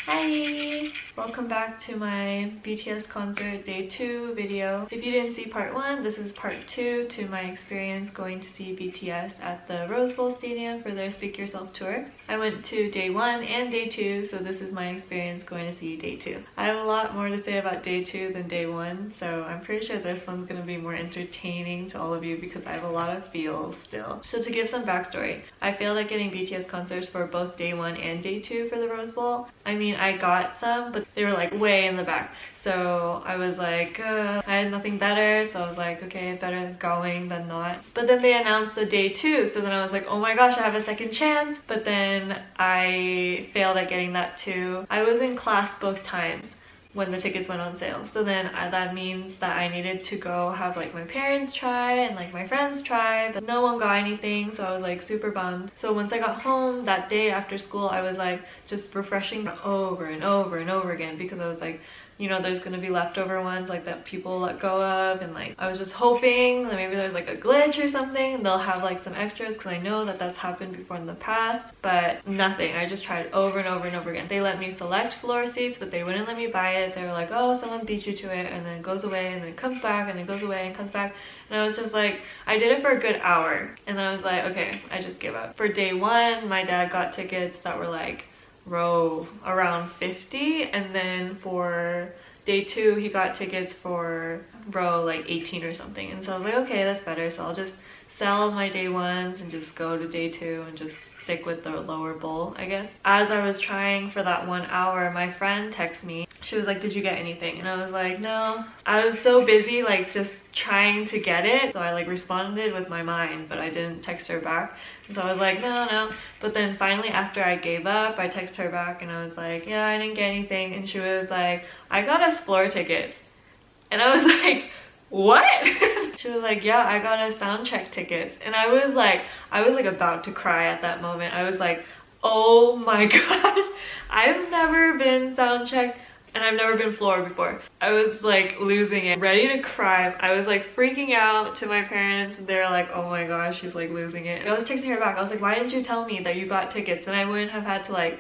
Hi! Welcome back to my BTS concert day 2 video. If you didn't see part 1, this is part 2 to my experience going to see BTS at the Rose Bowl Stadium for their Speak Yourself tour. I went to day 1 and day 2, so this is my experience going to see day 2. I have a lot more to say about day 2 than day 1, so I'm pretty sure this one's going to be more entertaining to all of you because I have a lot of feels still. So to give some backstory, I failed at getting BTS concerts for both day 1 and day 2 for the Rose Bowl. I mean, I got some, but they were like way in the back. So I was like, I had nothing better. So I was like, okay, better going than not. But then they announced the day 2. So then I was like, oh my gosh, I have a second chance. But then I failed at getting that too. I was in class both times when the tickets went on sale. So then that means that I needed to go have like my parents try and like my friends try, but no one got anything, so I was like super bummed. So once I got home that day after school, I was like just refreshing over and over and over again because I was like, you know, there's gonna be leftover ones like that people let go of, and like I was just hoping that maybe there's like a glitch or something and they'll have like some extras because I know that that's happened before in the past, but nothing. I just tried over and over and over again. They let me select floor seats, but they wouldn't let me buy it. They were like, oh, someone beat you to it, and then it goes away and then it comes back and it goes away and comes back. And I was just like, I did it for a good hour and then I was like, okay, I just give up. For day 1, my dad got tickets that were like row around 50, and then for day 2 he got tickets for row like 18 or something, and so I was like, okay, that's better, so I'll just sell my day 1s and just go to day 2 and just stick with the lower bowl, I guess. As I was trying for that 1 hour, my friend texted me. She was like, did you get anything? And I was like, no. I was so busy like just trying to get it, so I like responded with my mind, but I didn't text her back. And so I was like, no. But then finally after I gave up, I texted her back and I was like, yeah, I didn't get anything. And she was like, I got us floor tickets. And I was like, what? She was like, yeah, I got us Soundcheck tickets. And I was like about to cry at that moment. I was like, oh my gosh, I've never been Soundcheck and I've never been floor before. I was like losing it, ready to cry. I was like freaking out to my parents, and they're like, oh my gosh, she's like losing it. I was texting her back. I was like, why didn't you tell me that you got tickets? And I wouldn't have had to like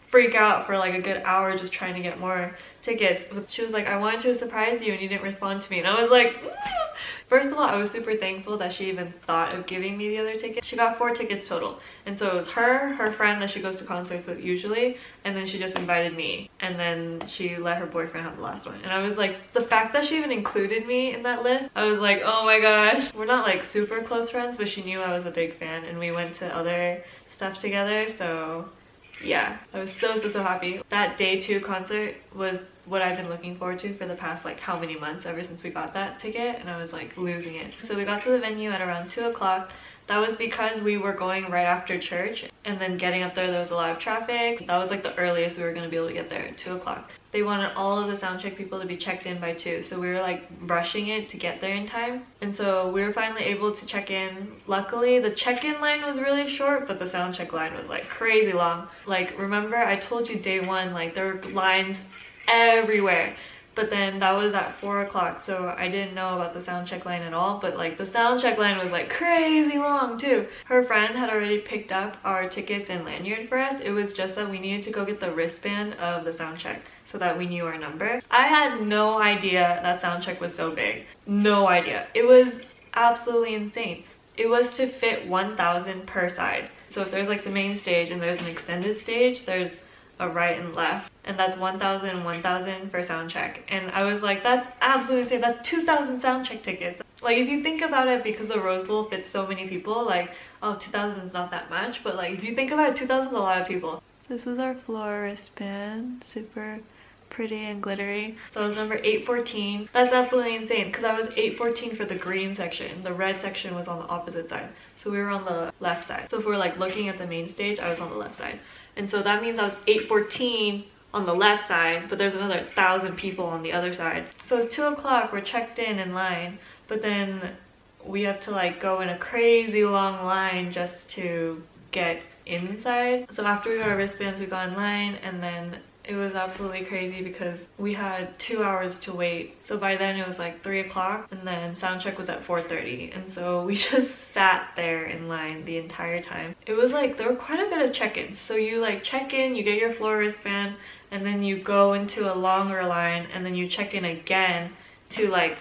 freak out for like a good hour just trying to get more tickets. But she was like, I wanted to surprise you and you didn't respond to me. And I was like, ah. First of all, I was super thankful that she even thought of giving me the other ticket. She got 4 tickets total, and so it was her friend that she goes to concerts with usually, and then she just invited me, and then she let her boyfriend have the last one. And I was like, the fact that she even included me in that list, I was like, oh my gosh. We're not like super close friends, but she knew I was a big fan and we went to other stuff together, so yeah, I was so happy. That day 2 concert was what I've been looking forward to for the past like how many months, ever since we got that ticket, and I was like losing it. So we got to the venue at around 2 o'clock. That was because we were going right after church, and then getting up there was a lot of traffic. That was like the earliest we were going to be able to get there, at 2 o'clock. They wanted all of the soundcheck people to be checked in by 2, so we were like rushing it to get there in time. And so we were finally able to check in. Luckily, the check-in line was really short, but the soundcheck line was like crazy long. Like, remember I told you day 1, like there were lines everywhere. But then that was at 4 o'clock, so I didn't know about the soundcheck line at all, but like the soundcheck line was like crazy long too. Her friend had already picked up our tickets and lanyard for us. It was just that we needed to go get the wristband of the soundcheck so that we knew our number. I had no idea that soundcheck was so big. No idea. It was absolutely insane. It was to fit 1,000 per side. So if there's like the main stage and there's an extended stage, there's a right and left, and that's 1,000 and 1,000 for soundcheck. And I was like, that's absolutely insane. That's 2,000 soundcheck tickets. Like, if you think about it, because the Rose Bowl fits so many people, like, oh, 2,000 is not that much, but like if you think about it, 2,000 is a lot of people. This is our floor wristband, super pretty and glittery. So I was number 814. That's absolutely insane because I was 814 for the green section. The red section was on the opposite side, so we were on the left side. So if we're like looking at the main stage, I was on the left side. And so that means I was 814 on the left side, but there's another 1,000 people on the other side. So it's 2 o'clock, we're checked in line, but then we have to like go in a crazy long line just to get inside. So after we got our wristbands, we got in line, and then It was absolutely crazy because we had 2 hours to wait. So by then it was like 3 o'clock and then sound check was at 4:30. And so we just sat there in line the entire time. It was like, there were quite a bit of check-ins. So you like check in, you get your floor wristband, and then you go into a longer line and then you check in again to like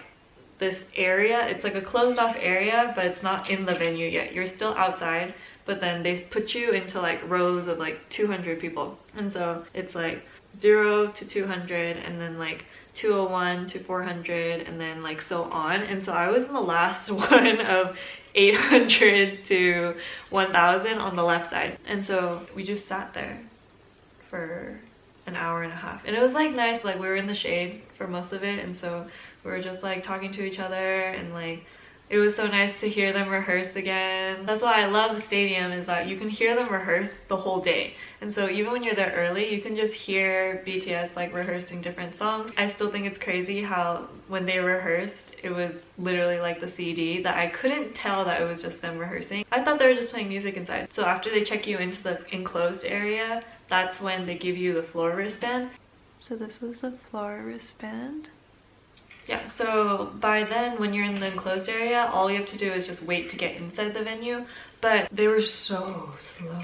this area. It's like a closed off area, but it's not in the venue yet. You're still outside, but then they put you into like rows of like 200 people. And so it's like 0 to 200 and then like 201 to 400 and then like so on. And so I was in the last one of 800 to 1000 on the left side. And so we just sat there for an hour and a half. And it was like nice, like we were in the shade for most of it. And so we were just like talking to each other and like it was so nice to hear them rehearse again. That's why I love the stadium, is that you can hear them rehearse the whole day. And so even when you're there early, you can just hear BTS like rehearsing different songs. I still think it's crazy how when they rehearsed, it was literally like the CD that I couldn't tell that it was just them rehearsing. I thought they were just playing music inside. So after they check you into the enclosed area, that's when they give you the floor wristband. So this was the floor wristband. Yeah, so by then when you're in the enclosed area, all you have to do is just wait to get inside the venue. But they were so slow.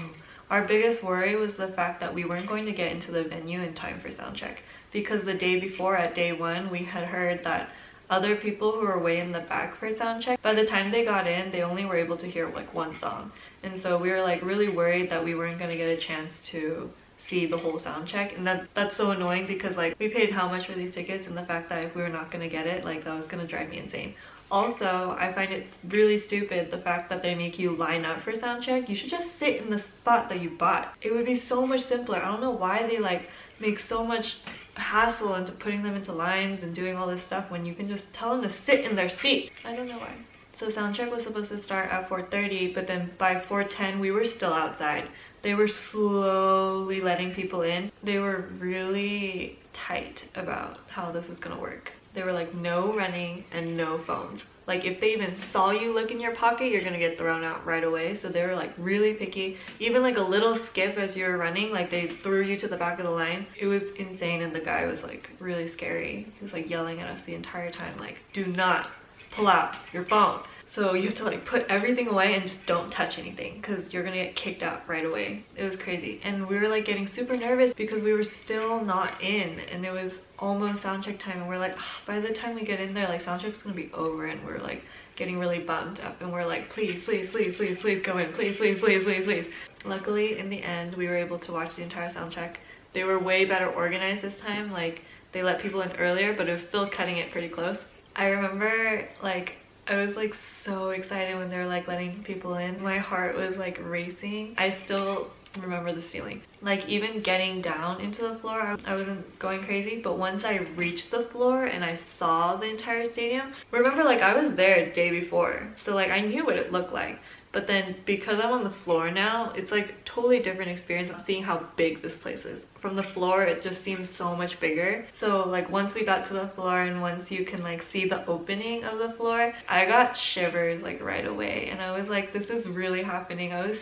Our biggest worry was the fact that we weren't going to get into the venue in time for soundcheck. Because the day before, at day 1, we had heard that other people who were way in the back for soundcheck, by the time they got in, they only were able to hear like one song. And so we were like really worried that we weren't going to get a chance to see the whole sound check, and that's so annoying because like we paid how much for these tickets, and the fact that if we were not gonna get it, like that was gonna drive me insane. Also, I find it really stupid the fact that they make you line up for sound check. You should just sit in the spot that you bought. It would be so much simpler. I don't know why they like make so much hassle into putting them into lines and doing all this stuff when you can just tell them to sit in their seat. I don't know why. So sound check was supposed to start at 4:30, but then by 4:10 we were still outside. They were slowly letting people in. They were really tight about how this was gonna work. They were like, no running and no phones. Like if they even saw you look in your pocket, you're gonna get thrown out right away. So they were like really picky. Even like a little skip as you were running, like they threw you to the back of the line. It was insane, and the guy was like really scary. He was like yelling at us the entire time, like, do not pull out your phone. So you have to like put everything away and just don't touch anything because you're gonna get kicked out right away. It was crazy. And we were like getting super nervous because we were still not in, and it was almost soundcheck time, and we're like, oh, by the time we get in there, like soundcheck's gonna be over, and we're like getting really bummed up, and we're like, please, please, please, please, please go in, please, please, please, please, please. Luckily, in the end, we were able to watch the entire soundcheck. They were way better organized this time. Like they let people in earlier, but it was still cutting it pretty close. I remember like I was like so excited when they were like letting people in. My heart was like racing. I still remember this feeling. Like even getting down into the floor, I wasn't going crazy, but once I reached the floor and I saw the entire stadium, remember like I was there the day before, so like I knew what it looked like. But then because I'm on the floor now, it's like a totally different experience of seeing how big this place is. From the floor, it just seems so much bigger. So like once we got to the floor and once you can like see the opening of the floor, I got shivers like right away. And I was like, this is really happening. I was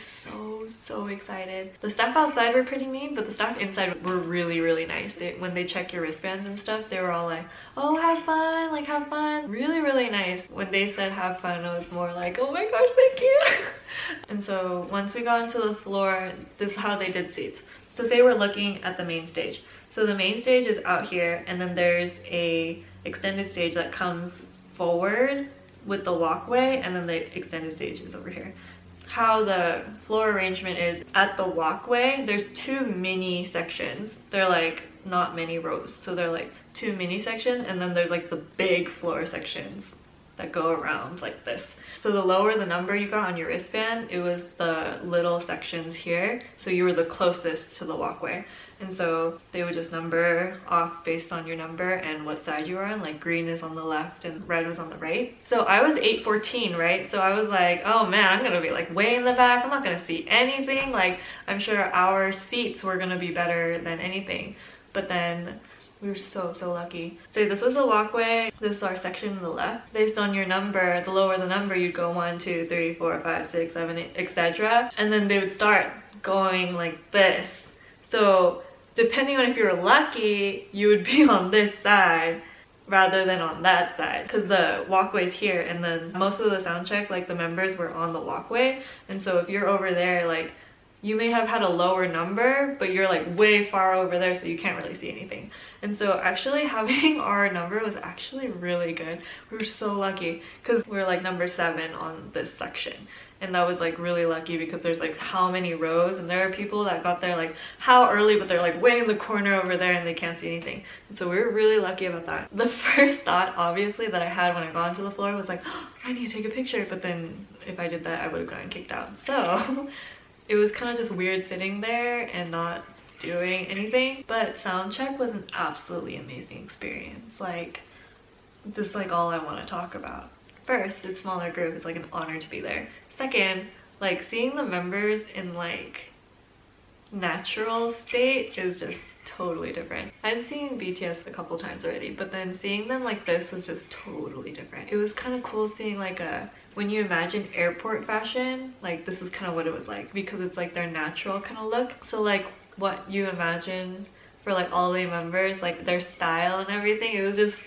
so excited. The staff outside were pretty mean, but the staff inside were really nice. When they check your wristbands and stuff, they were all like, oh, have fun, like have fun. Really nice. When they said have fun, I was more like, oh my gosh, thank you. And so once we got into the floor, this is how they did seats. So say we're looking at the main stage. So the main stage is out here, and then there's a extended stage that comes forward with the walkway, and then the extended stage is over here. How the floor arrangement is, at the walkway, there's 2 mini sections. They're like not many rows, so they're like 2 mini sections, and then there's like the big floor sections that go around like this. So the lower the number you got on your wristband, it was the little sections here, so you were the closest to the walkway. And so they would just number off based on your number and what side you were on. Like green is on the left and red was on the right. So I was 814, right? So I was like, oh man, I'm gonna be like way in the back, I'm not gonna see anything. Like I'm sure our seats were gonna be better than anything. But then we were so lucky. So this was the walkway. This is our section on the left. Based on your number, the lower the number, you'd go 1, 2, 3, 4, 5, 6, 7, 8, etc. And then they would start going like this. So depending on if you're lucky, you would be on this side rather than on that side, because the walkway's here, and then most of the sound check, like the members were on the walkway, and so if you're over there, like you may have had a lower number, but you're like way far over there, so you can't really see anything. And so actually having our number was actually really good. We were so lucky because we were like number 7 on this section, and that was like really lucky because there's like how many rows, and there are people that got there like how early, but they're like way in the corner over there and they can't see anything. And so we were really lucky about that. The first thought obviously that I had when I got onto the floor was like, oh, I need to take a picture, but then if I did that I would have gotten kicked out. So it was kind of just weird sitting there and not doing anything. But Soundcheck was an absolutely amazing experience. Like, this is like all I want to talk about. First, it's smaller group, it's like an honor to be there. Second, like seeing the members in like natural state is just totally different. I've seen BTS a couple times already, but then seeing them like this was just totally different. It was kind of cool seeing like when you imagine airport fashion, like this is kind of what it was like, because it's like their natural kind of look. So like what you imagine for like all the members, like their style and everything, it was just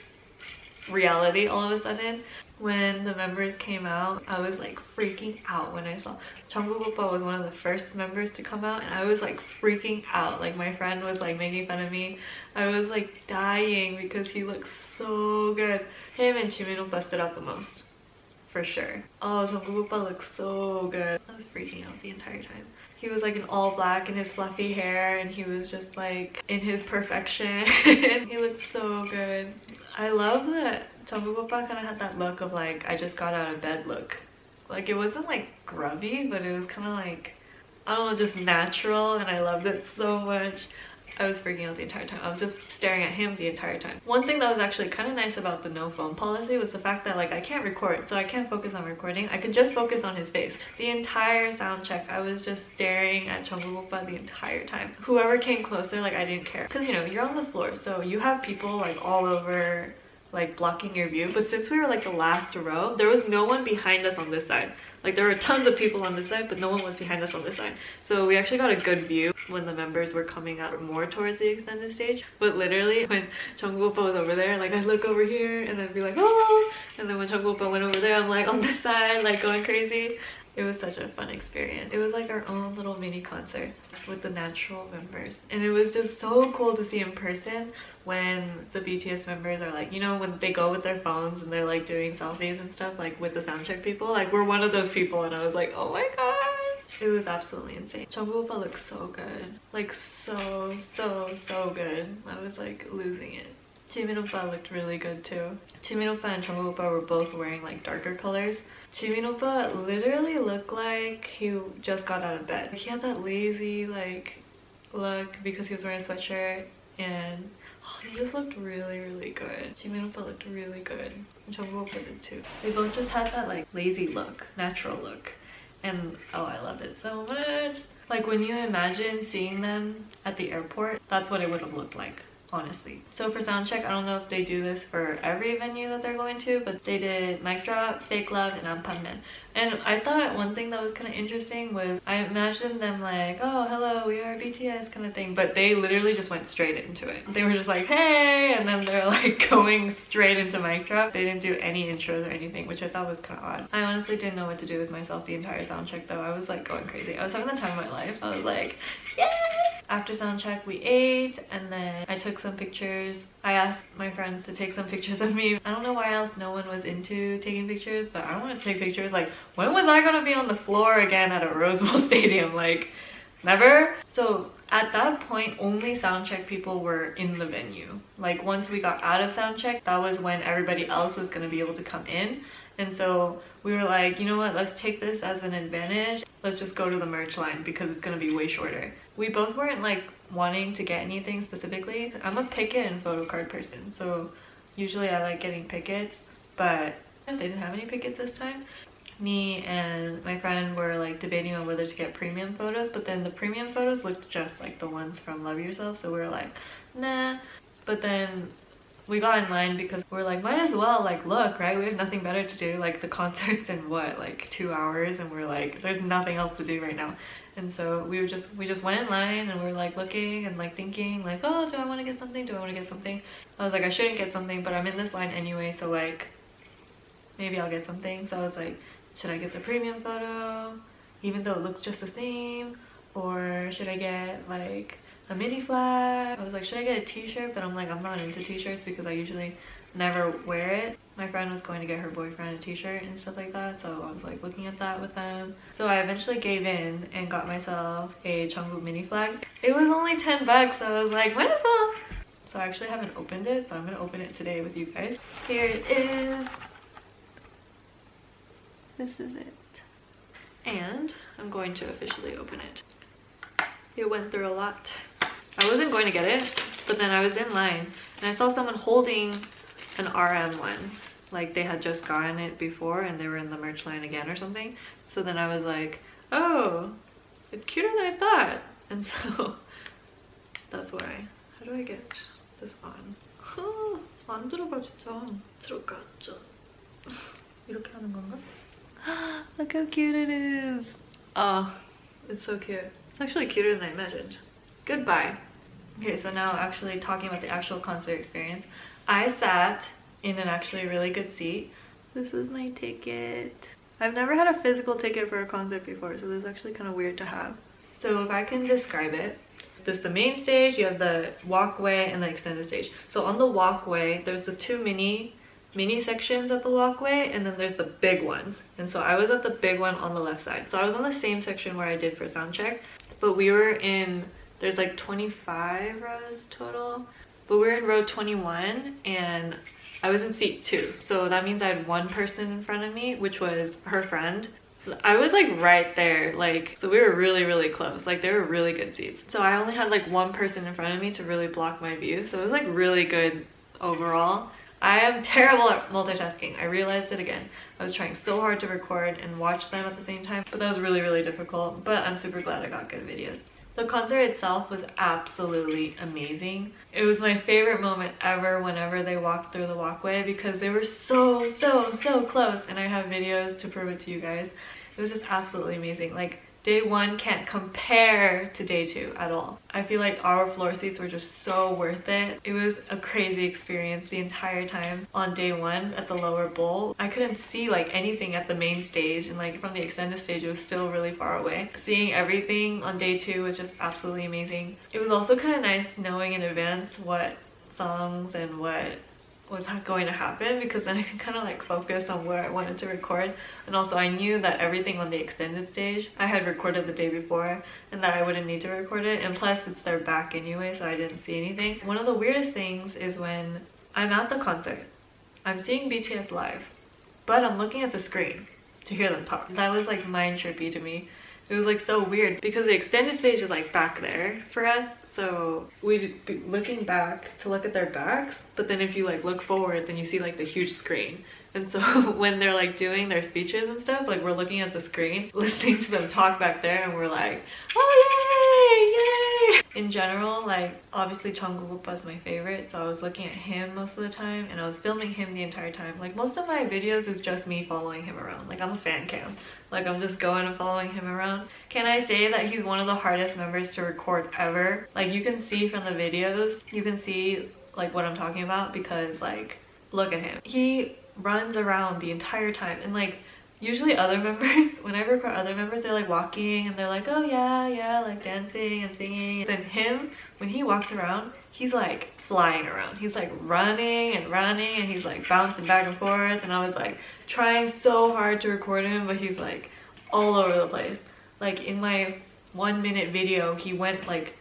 reality all of a sudden. When the members came out, I was like freaking out when I saw Jungkook oppa was one of the first members to come out, and I was like freaking out. Like my friend was like making fun of me. I was like dying because he looks so good. Him and Jimin oppa stood out the most, for sure. Oh, Jungkook oppa looks so good. I was freaking out the entire time. He was like in all black and his fluffy hair, and he was just like in his perfection. He looked so good. I love that Jungkook oppa kind of had that look of like I just got out of bed look. Like it wasn't like grubby, but it was kind of like, I don't know, just natural, and I loved it so much. I was freaking out the entire time. I was just staring at him the entire time. One thing that was actually kind of nice about the no phone policy was the fact that like I can't record, so I can't focus on recording. I could just focus on his face. The entire sound check, I was just staring at Jungkook oppa the entire time. Whoever came closer, like I didn't care. Because you know, you're on the floor, so you have people like all over, like blocking your view. But since we were like the last row, there was no one behind us on this side. Like there were tons of people on this side, but no one was behind us on this side. So we actually got a good view when the members were coming out more towards the extended stage. But literally when Jungkook oppa was over there, like I'd look over here and then be like, oh, and then when Jungkook oppa went over there, I'm like on this side, like going crazy. It was such a fun experience. It was like our own little mini concert with the natural members, and it was just so cool to see in person when the BTS members are like, you know, when they go with their phones and they're like doing selfies and stuff like with the soundcheck people. Like we're one of those people, and I was like, oh my gosh, it was absolutely insane. Jungkook oppa looks so good, like so good. I was like losing it. Jimin oppa looked really good too. Jimin oppa and Jungkook oppa were both wearing like darker colors. Jimin oppa literally looked like he just got out of bed. He had that lazy like look because he was wearing a sweatshirt, and he just looked really good. Jimin oppa looked really good. And Jungkook oppa did too. They both just had that like lazy look, natural look. And oh, I loved it so much. Like when you imagine seeing them at the airport, that's what it would have looked like, honestly. So for Soundcheck, I don't know if they do this for every venue that they're going to, but they did Mic Drop, Fake Love, and Anpanmen. And I thought one thing that was kind of interesting was I imagined them like, oh, hello, we are BTS kind of thing, but they literally just went straight into it. They were just like, hey, and then they're like going straight into Mic Drop. They didn't do any intros or anything, which I thought was kind of odd. I honestly didn't know what to do with myself the entire Soundcheck though. I was like going crazy. I was having the time of my life. I was like, yes! After Soundcheck, we ate, and then I took some pictures. I asked my friends to take some pictures of me. I don't know why else no one was into taking pictures, but I want to take pictures. Like, when was I gonna be on the floor again at a Rose Bowl stadium? Like, never. So at that point, only Soundcheck people were in the venue. Like, once we got out of Soundcheck, that was when everybody else was gonna be able to come in. And so we were like, you know what, let's take this as an advantage. Let's just go to the merch line because it's gonna be way shorter. We both weren't like wanting to get anything specifically. I'm a picket and photo card person, so usually I like getting pickets, but they didn't have any pickets this time. Me and my friend were like debating on whether to get premium photos, but then the premium photos looked just like the ones from Love Yourself, so we were like, nah. But then We got in line because we're like, might as well like look, right? We have nothing better to do. Like the concert's in what, like 2 hours, and we're like, there's nothing else to do right now. And so we just went in line and we're like looking and like thinking like, oh, do I want to get something? Do I want to get something? I was like, I shouldn't get something, but I'm in this line anyway, so like maybe I'll get something. So I was like, should I get the premium photo even though it looks just the same, or should I get like a mini flag? I was like, should I get a t-shirt? But I'm like, I'm not into t-shirts because I usually never wear it. My friend was going to get her boyfriend a t-shirt and stuff like that, so I was like looking at that with them. So I eventually gave in and got myself a Jungkook mini flag. It was only 10 bucks, so I was like, might as well. So I actually haven't opened it, so I'm gonna open it today with you guys. Here it is. This is it. And I'm going to officially open it. It went through a lot. I wasn't going to get it, but then I was in line and I saw someone holding an RM one. Like they had just gotten it before and they were in the merch line again or something. So then I was like, oh, it's cuter than I thought. And so that's why. How do I get this on? 안 들어가 진짜. 들어갔죠. 이렇게 하는 건가? Look how cute it is. Oh, it's so cute. It's actually cuter than I imagined. Goodbye. Okay, so now actually talking about the actual concert experience. I sat in an actually really good seat. This is my ticket. I've never had a physical ticket for a concert before, so this is actually kind of weird to have. So if I can describe it, this is the main stage, you have the walkway and the extended stage. So on the walkway, there's the two mini sections at the walkway, and then there's the big ones. And so I was at the big one on the left side. So I was on the same section where I did for Soundcheck, but we were in, there's like 25 rows total, but we were in row 21 and I was in seat 2. So that means I had one person in front of me, which was her friend. I was like right there, like, so we were really close. Like they were really good seats. So I only had like one person in front of me to really block my view. So it was like really good overall. I am terrible at multitasking. I realized it again. I was trying so hard to record and watch them at the same time, but that was really difficult. But I'm super glad I got good videos. The concert itself was absolutely amazing. It was my favorite moment ever whenever they walked through the walkway because they were so close, and I have videos to prove it to you guys. It was just absolutely amazing. Like day 1 can't compare to day 2 at all. I feel like our floor seats were just so worth it. It was a crazy experience the entire time on day 1 at the lower bowl. I couldn't see like anything at the main stage, and like from the extended stage it was still really far away. Seeing everything on day 2 was just absolutely amazing. It was also kind of nice knowing in advance what songs and what was going to happen, because then I can kind of like focus on where I wanted to record. And also I knew that everything on the extended stage I had recorded the day before and that I wouldn't need to record it, and plus it's their back anyway, so I didn't see anything. One of the weirdest things is when I'm at the concert, I'm seeing BTS live, but I'm looking at the screen to hear them talk. That was like mind trippy to me. It was like so weird because the extended stage is like back there for us, so we'd be looking back to look at their backs, but then if you like look forward, then you see like the huge screen. And so when they're like doing their speeches and stuff, like we're looking at the screen, listening to them talk back there, and we're like, oh yay! In general, like obviously Jungkook was my favorite, so I was looking at him most of the time and I was filming him the entire time. Like most of my videos is just me following him around. Like I'm a fan cam. Like I'm just going and following him around. Can I say that he's one of the hardest members to record ever? Like you can see from the videos, you can see like what I'm talking about, because like look at him. He runs around the entire time, and like usually other members, when I record other members, they're like walking and they're like, oh yeah, like dancing and singing. Then him, when he walks around, he's like flying around. He's like running and he's like bouncing back and forth, and I was like trying so hard to record him, but he's like all over the place. Like in my 1-minute video, he went like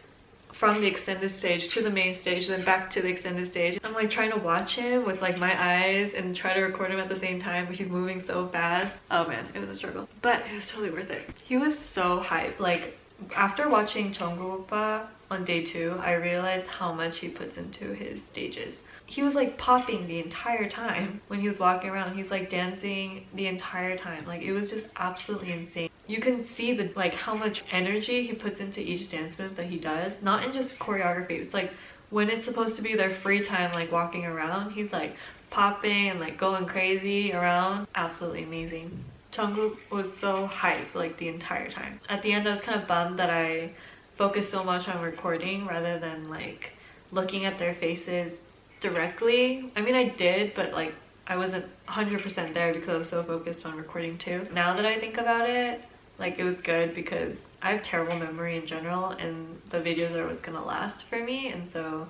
from the extended stage to the main stage, then back to the extended stage. I'm like trying to watch him with like my eyes and try to record him at the same time, but he's moving so fast. Oh man, it was a struggle, but it was totally worth it. He was so hyped. Like after watching Jungkook oppa on day 2, I realized how much he puts into his stages. He was like popping the entire time when he was walking around. He's like dancing the entire time. Like it was just absolutely insane. You can see the like how much energy he puts into each dance move that he does, not in just choreography. It's like when it's supposed to be their free time, like walking around, he's like popping and like going crazy around. Absolutely amazing. Jungkook was so hyped like the entire time. At the end I was kind of bummed that I focused so much on recording rather than like looking at their faces directly. I mean I did, but like I wasn't 100% there because I was so focused on recording too. Now that I think about it, like it was good because I have terrible memory in general and the videos are what's gonna last for me, and so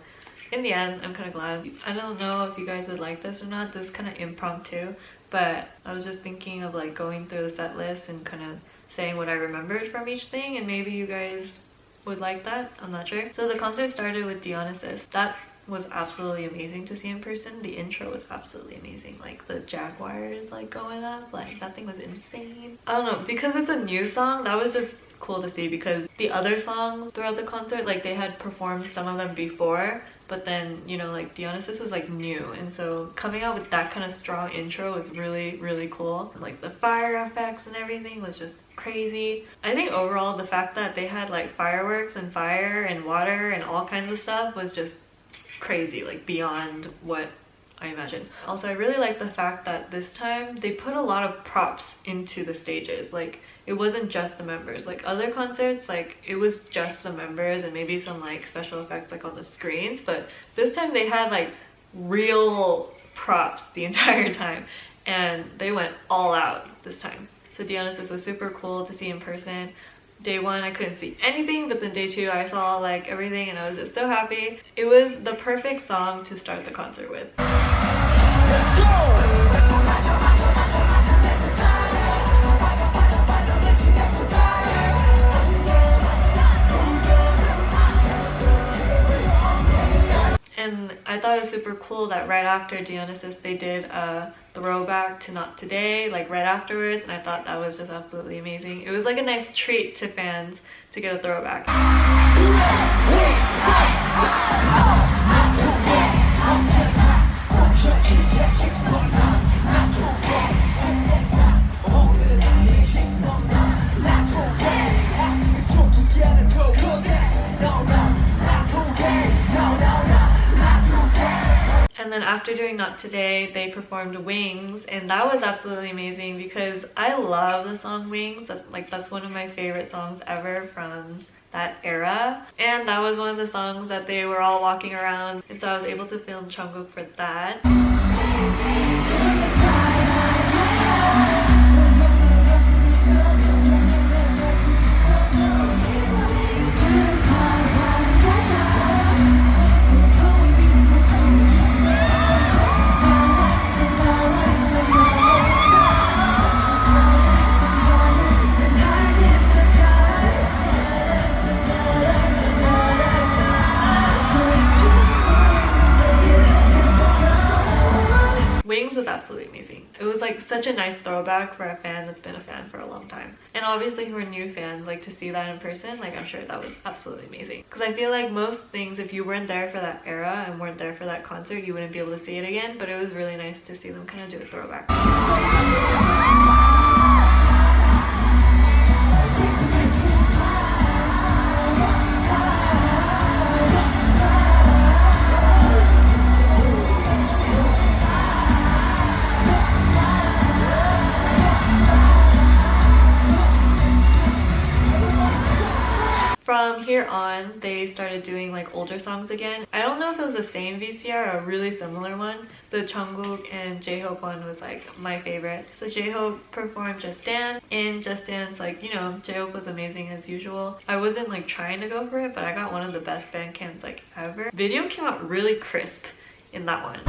in the end I'm kind of glad. I don't know if you guys would like this or not. This is kind of impromptu, but I was just thinking of like going through the set list and kind of saying what I remembered from each thing, and maybe you guys would like that. I'm not sure. So the concert started with Jiyeon. That was absolutely amazing to see in person. The intro was absolutely amazing. Like the jaguars like going up, like that thing was insane. I don't know, because it's a new song, that was just cool to see, because the other songs throughout the concert, like they had performed some of them before, but then, you know, like Dionysus was like new, and so coming out with that kind of strong intro was really, really cool. And, like the fire effects and everything was just crazy. I think overall the fact that they had like fireworks and fire and water and all kinds of stuff was just crazy, like beyond what I imagined. Also, I really like the fact that this time they put a lot of props into the stages. Like it wasn't just the members. Like other concerts, like it was just the members and maybe some like special effects like on the screens, but this time they had like real props the entire time and they went all out this time. So Dionysus was super cool to see in person. Day one I couldn't see anything, but then day two I saw like everything and I was just so happy. It was the perfect song to start the concert with. Let's go! And I thought it was super cool that right after Dionysus they did a throwback to Not Today, like right afterwards, and I thought that was just absolutely amazing. It was like a nice treat to fans to get a throwback. And then after doing Not Today, they performed Wings, and that was absolutely amazing because I love the song Wings. That's one of my favorite songs ever from that era, and that was one of the songs that they were all walking around, and so I was able to film Jungkook for that. Absolutely amazing. It was like such a nice throwback for a fan that's been a fan for a long time, and obviously for new fans, like to see that in person, like I'm sure that was absolutely amazing, because I feel like most things, if you weren't there for that era and weren't there for that concert, you wouldn't be able to see it again, but it was really nice to see them kind of do a throwback. From here on, they started doing like older songs again. I don't know if it was the same VCR or a really similar one. The Jungkook and J-Hope one was like my favorite. So J-Hope performed Just Dance. In Just Dance, like, you know, J-Hope was amazing as usual. I wasn't like trying to go for it, but I got one of the best Fancams like ever. Video came out really crisp in that one.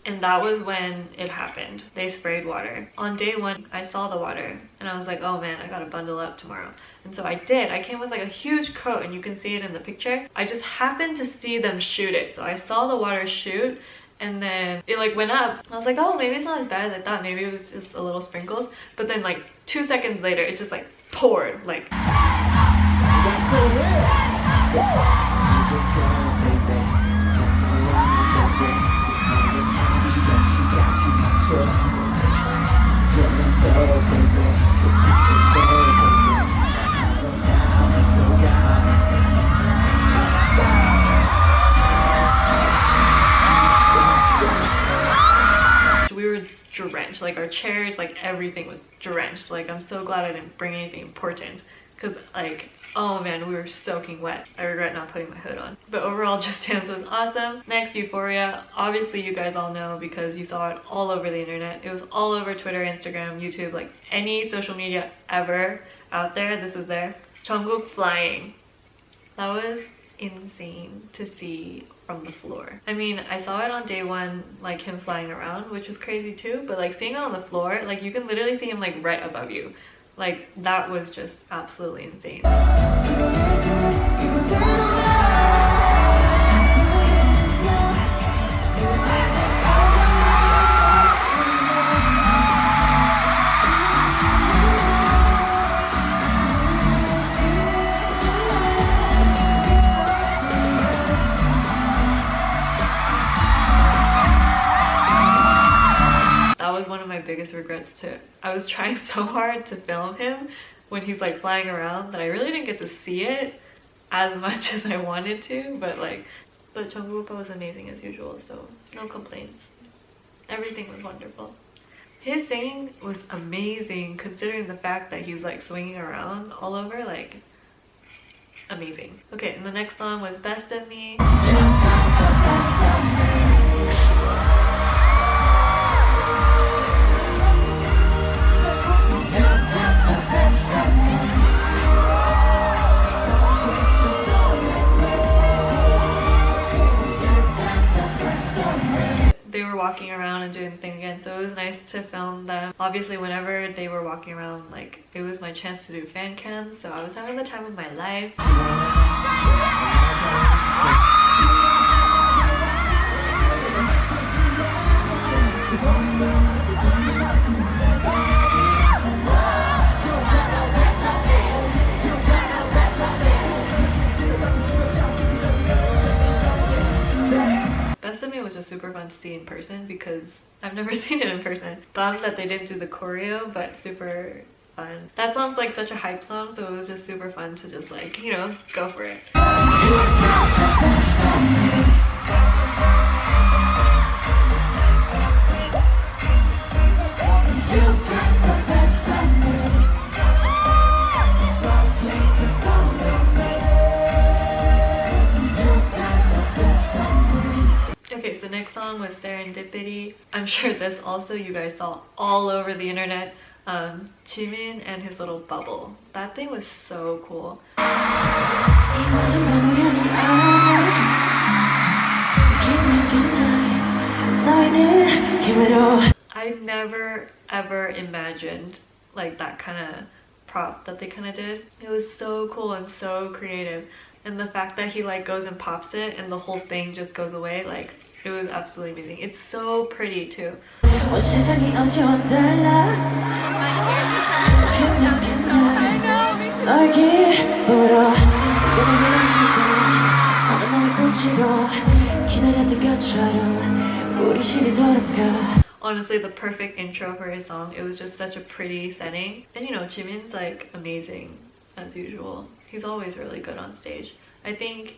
And that was when it happened. They sprayed water. On day one, I saw the water and I was like, oh man, I gotta bundle up tomorrow. And so I did. I came with like a huge coat, and you can see it in the picture. I just happened to see them shoot it. So I saw the water shoot, and then it like went up. I was like, oh, maybe it's not as bad as I thought. Maybe it was just a little sprinkles. But then like 2 seconds later, it just like poured. Like We were drenched, like our chairs, like everything was drenched. Like I'm so glad I didn't bring anything important because like, oh man, we were soaking wet. I regret not putting my hood on. But overall, Just Dance was awesome. Next, Euphoria. Obviously you guys all know because you saw it all over the internet. It was all over Twitter, Instagram, YouTube, like any social media ever out there, this was there. Jungkook flying. That was insane to see from the floor. I mean, I saw it on day one, like him flying around, which was crazy too, but like seeing it on the floor, like you can literally see him like right above you. Like that was just absolutely insane. Biggest regrets too. I was trying so hard to film him when he's like flying around that I really didn't get to see it as much as I wanted to, but Jungkook was amazing as usual, so no complaints. Everything was wonderful. His singing was amazing considering the fact that he's like swinging around all over, like amazing. Okay, and the next song was Best of Me. Walking around and doing the thing again, so it was nice to film them. Obviously whenever they were walking around, like it was my chance to do fan cams, so I was having the time of my life. Best of Me was just super fun to see in person because I've never seen it in person. Bummed that they didn't do the choreo, but super fun. That song's like such a hype song, so it was just super fun to just like, you know, go for it. Okay, so next song was Serendipity. I'm sure this also you guys saw all over the internet. Jimin and his little bubble. That thing was so cool. I never ever imagined like that kind of prop that they kind of did. It was so cool and so creative, and the fact that he like goes and pops it and the whole thing just goes away, like it was absolutely amazing. It's so pretty too. Honestly, the perfect intro for his song. It was just such a pretty setting. And you know, Jimin's like amazing as usual. He's always really good on stage. I think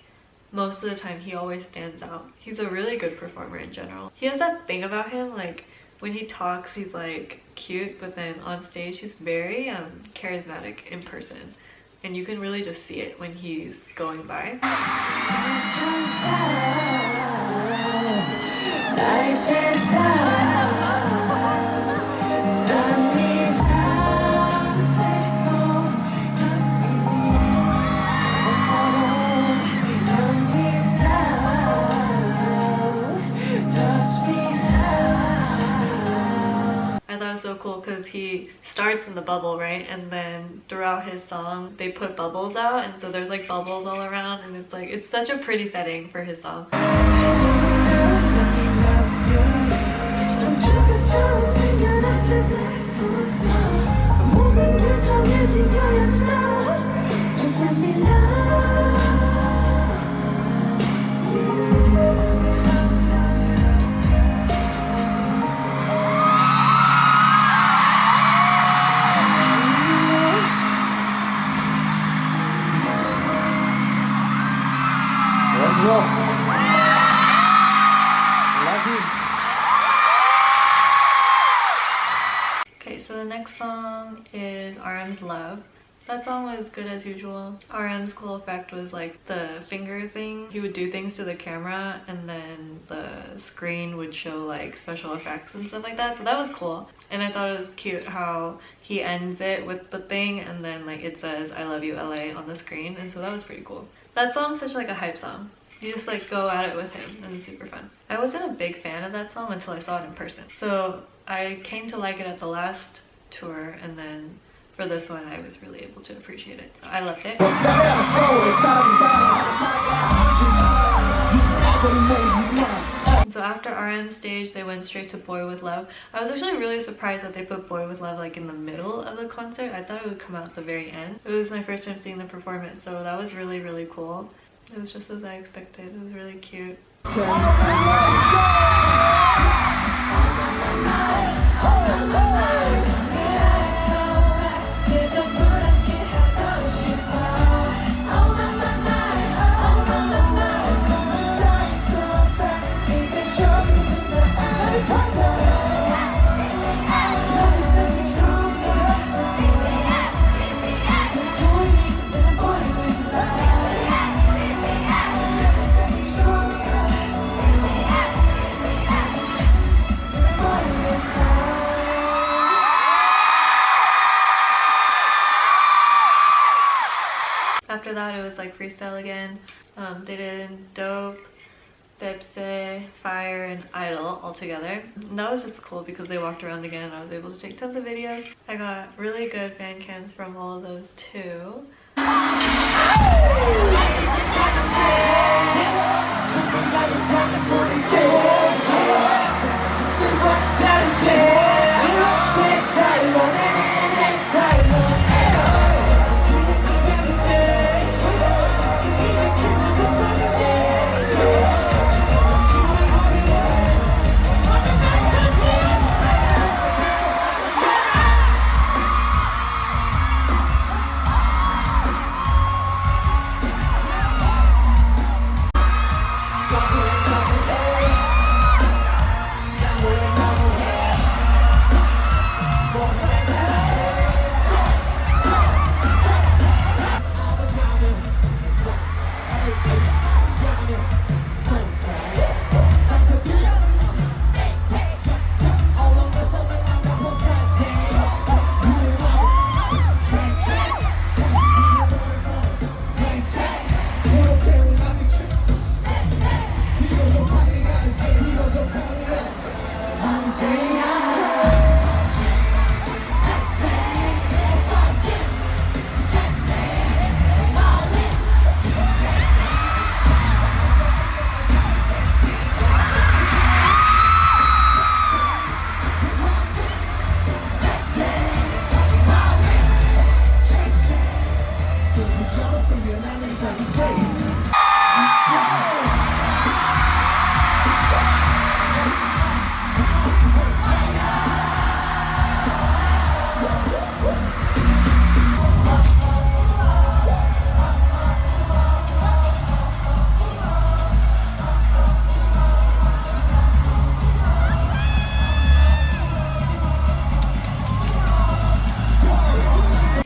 most of the time he always stands out. He's a really good performer in general. He has that thing about him, like when he talks he's like cute, but then on stage he's very charismatic in person, and you can really just see it when he's going by. I thought it was so cool because he starts in the bubble, right? And then throughout his song, they put bubbles out, and so there's like bubbles all around, and it's like, it's such a pretty setting for his song. 안녕하세요. Lucky. Okay, so the next song is RM's Love. That song was good as usual. RM's cool effect was like the finger thing. He would do things to the camera and then the screen would show like special effects and stuff like that. So that was cool. And I thought it was cute how he ends it with the thing and then like it says I love you LA on the screen, and so that was pretty cool. That song's such like a hype song. You just like go at it with him and it's super fun. I wasn't a big fan of that song until I saw it in person. So I came to like it at the last tour, and then for this one I was really able to appreciate it. So I loved it. So after RM stage, they went straight to Boy With Love. I was actually really surprised that they put Boy With Love like in the middle of the concert. I thought it would come out at the very end. It was my first time seeing the performance, so that was really, really cool. It was just as I expected. It was really cute. After that, it was like freestyle again. They did Dope, Bepse, Fire, and Idol all together. And that was just cool because they walked around again and I was able to take tons of videos. I got really good fan cams from all of those too.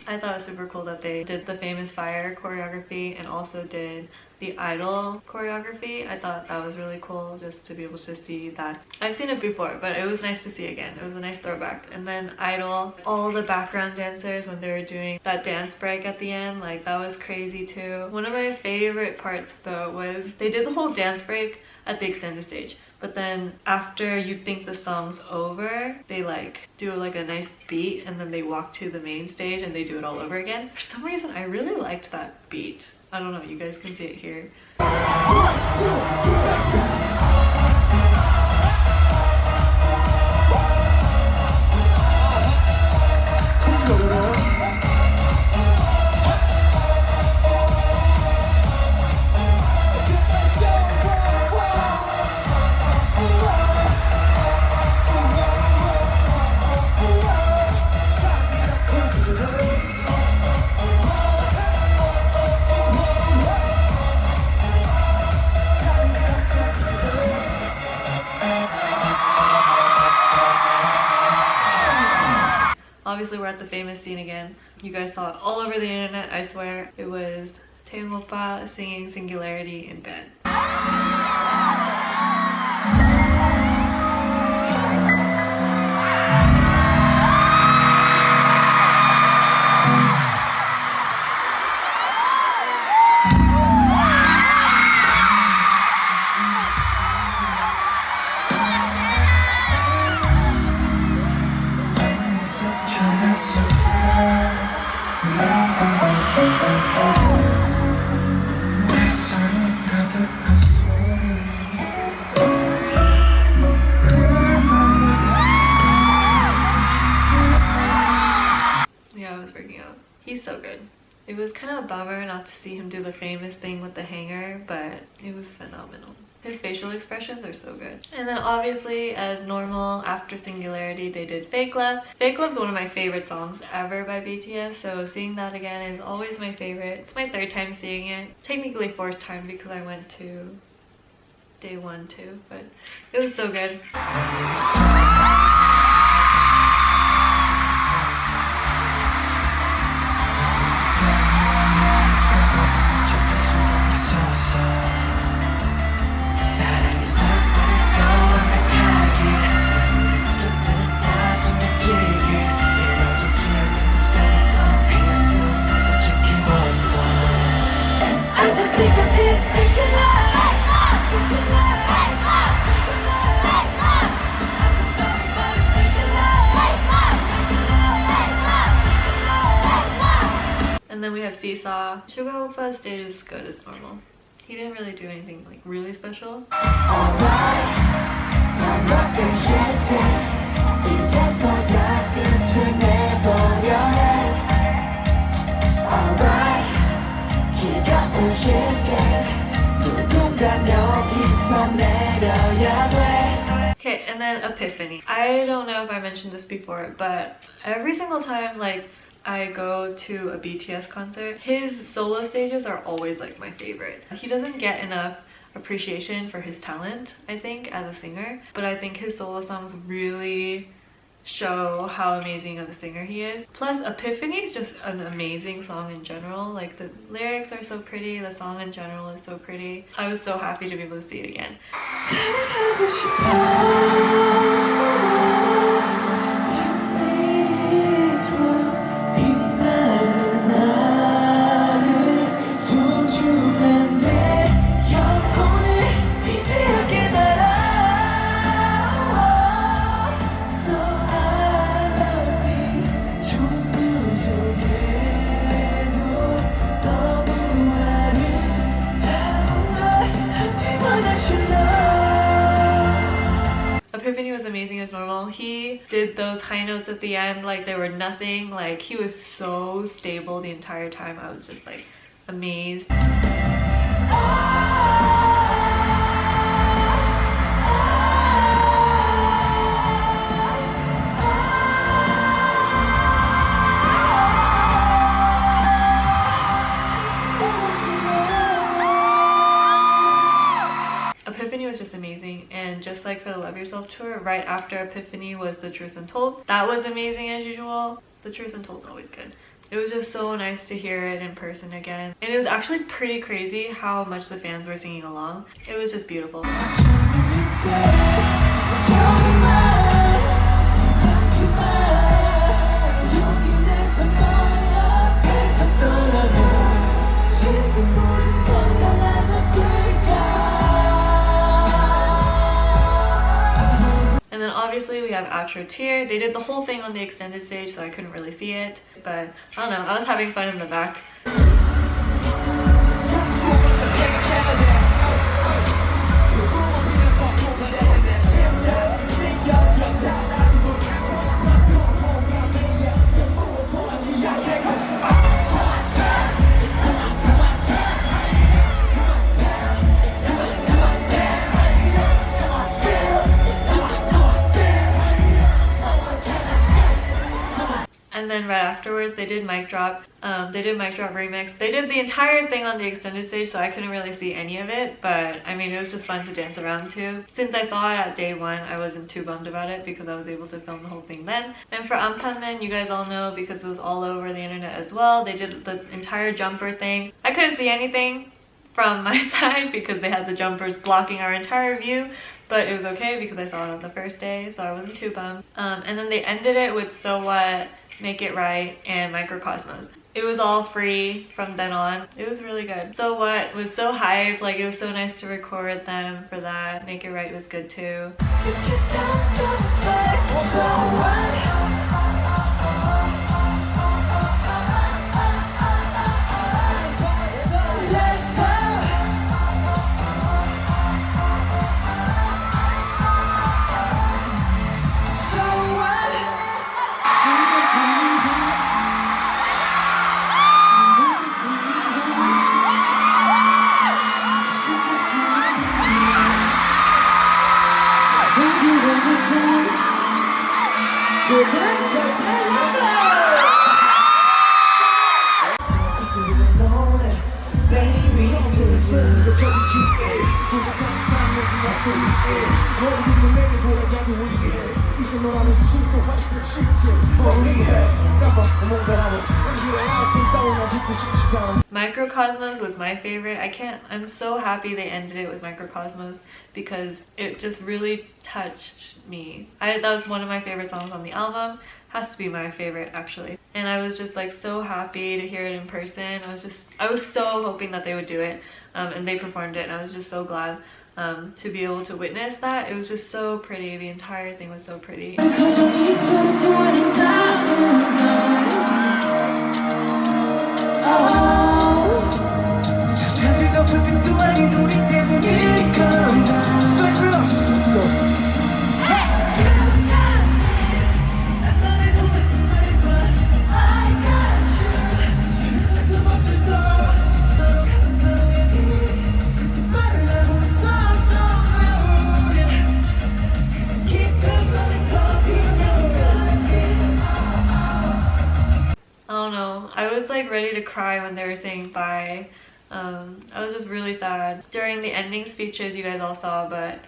I thought it was super cool that they did the famous Fire choreography and also did the Idol choreography. I thought that was really cool just to be able to see that. I've seen it before, but it was nice to see again. It was a nice throwback. And then Idol, all the background dancers when they were doing that dance break at the end, like that was crazy too. One of my favorite parts though was they did the whole dance break at the extended stage. But then after you think the song's over, they like do like a nice beat and then they walk to the main stage and they do it all over again. For some reason, I really liked that beat. I don't know, you guys can see it here. obviously we're at the famous scene again. You guys saw it all over the internet, I swear. It was Taeyong oppa singing Singularity in bed. Yeah, I was freaking out. He's so good. It was kind of a bummer not to see him do the famous thing with the hanger, but it was phenomenal. His facial expressions are so good. And then obviously, as normal, after Singularity, they did Fake Love. Fake Love is one of my favorite songs ever by BTS, so seeing that again is always my favorite. It's my 3rd time seeing it. Technically 4th time because I went to day 1 too, but it was so good. And then we have Seesaw. Suga Oppa's stage is good as normal. He didn't really do anything like really special. Okay, and then Epiphany. I don't know if I mentioned this before, but every single time like I go to a BTS concert, his solo stages are always like my favorite. He doesn't get enough appreciation for his talent, I think, as a singer, but I think his solo songs really show how amazing of a singer he is. Plus, Epiphany is just an amazing song in general. Like, the lyrics are so pretty, the song in general is so pretty. I was so happy to be able to see it again. Epiphany was amazing as normal. He did those high notes at the end like they were nothing. Like, he was so stable the entire time. I was just like amazed. Epiphany was just amazing, and just like for the Love Yourself tour, right after Epiphany was The Truth Untold. That was amazing as usual. The Truth Untold is always good. It was just so nice to hear it in person again. And it was actually pretty crazy how much the fans were singing along. It was just beautiful. And then obviously we have Outro Tier. They did the whole thing on the extended stage, so I couldn't really see it. But I don't know, I was having fun in the back. And then right afterwards they did mic drop. They did mic drop remix. They did the entire thing on the extended stage, so I couldn't really see any of it, but I mean it was just fun to dance around to. Since I saw it at day one, I wasn't too bummed about it because I was able to film the whole thing then. And for Ampanmen, you guys all know because it was all over the internet as well. They did the entire jumper thing. I couldn't see anything from my side because they had the jumpers blocking our entire view, but it was okay because I saw it on the first day, so I wasn't too bummed. And then they ended it with So What, Make It Right, and Microcosmos. It was all free from then on. It was really good. So What was so hyped, like it was so nice to record them for that. Make It Right was good too. Microcosmos was my favorite. I'm so happy they ended it with Microcosmos because it just really touched me. That was one of my favorite songs on the album. Has to be my favorite actually. And I was just like so happy to hear it in person. I was so hoping that they would do it, and they performed it, and I was just so glad to be able to witness that. It was just so pretty. The entire thing was so pretty. I was like ready to cry when they were saying bye. I was just really sad. During the ending speeches you guys all saw, but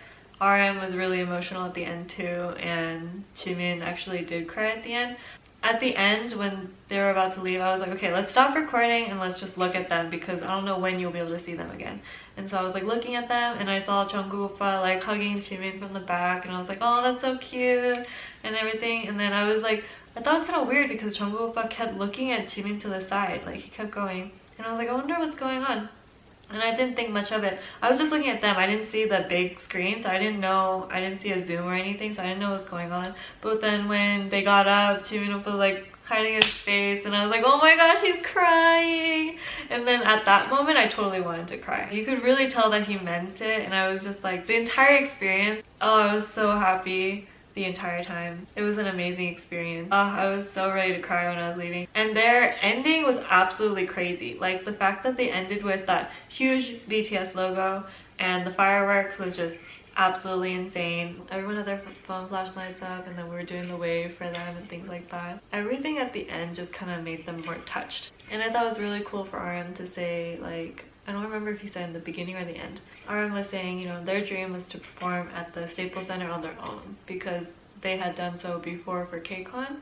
RM was really emotional at the end too, and Jimin actually did cry at the end. At the end, when they were about to leave, I was like, okay, let's stop recording and let's just look at them because I don't know when you'll be able to see them again. And so I was like looking at them and I saw Jungkook oppa like hugging Jimin from the back, and I was like, oh, that's so cute and everything. And then I was like, I thought it was kind of weird because Jungkook oppa kept looking at Jimin to the side, like he kept going. And I was like, I wonder what's going on. And I didn't think much of it. I was just looking at them. I didn't see the big screen, so I didn't see a zoom or anything, so I didn't know what was going on. But then when they got up, Jimin was like hiding his face, and I was like, oh my gosh, he's crying. And then at that moment, I totally wanted to cry. You could really tell that he meant it, and I was just like, the entire experience, oh, I was so happy the entire time. It was an amazing experience. I was so ready to cry when I was leaving. And their ending was absolutely crazy. Like the fact that they ended with that huge BTS logo and the fireworks was just absolutely insane. Everyone had their phone flashlights up, and then we were doing the wave for them and things like that. Everything at the end just kind of made them more touched. And I thought it was really cool for RM to say, like, I don't remember if he said in the beginning or the end. RM was saying, you know, their dream was to perform at the Staples Center on their own because they had done so before for KCON.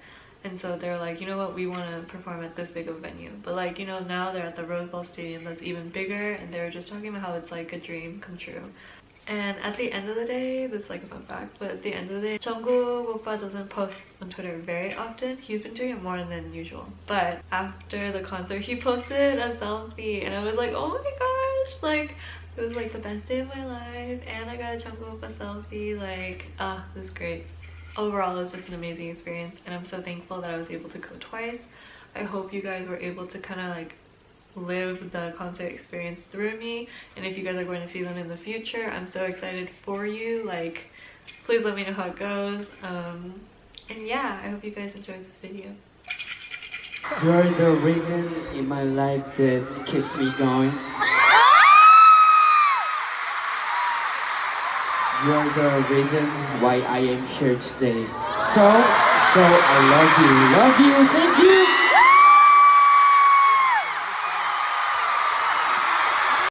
And so they're like, you know what, we want to perform at this big of a venue. But like, you know, now they're at the Rose Bowl Stadium that's even bigger, and they were just talking about how it's like a dream come true. And at the end of the day, this is like a fun fact, but at the end of the day, Jungkook oppa doesn't post on Twitter very often. He's been doing it more than usual. But after the concert, he posted a selfie, and I was like, oh my gosh, like, it was like the best day of my life, and I got a Jungkook oppa selfie. Like, this is great. Overall, it was just an amazing experience, and I'm so thankful that I was able to go twice. I hope you guys were able to kind of like live the concert experience through me, and if you guys are going to see them in the future, I'm so excited for you. Like, please let me know how it goes. And yeah, I hope you guys enjoyed this video. You're the reason in my life that keeps me going. You're the reason why I am here today. So So I love you. Love you. Thank you.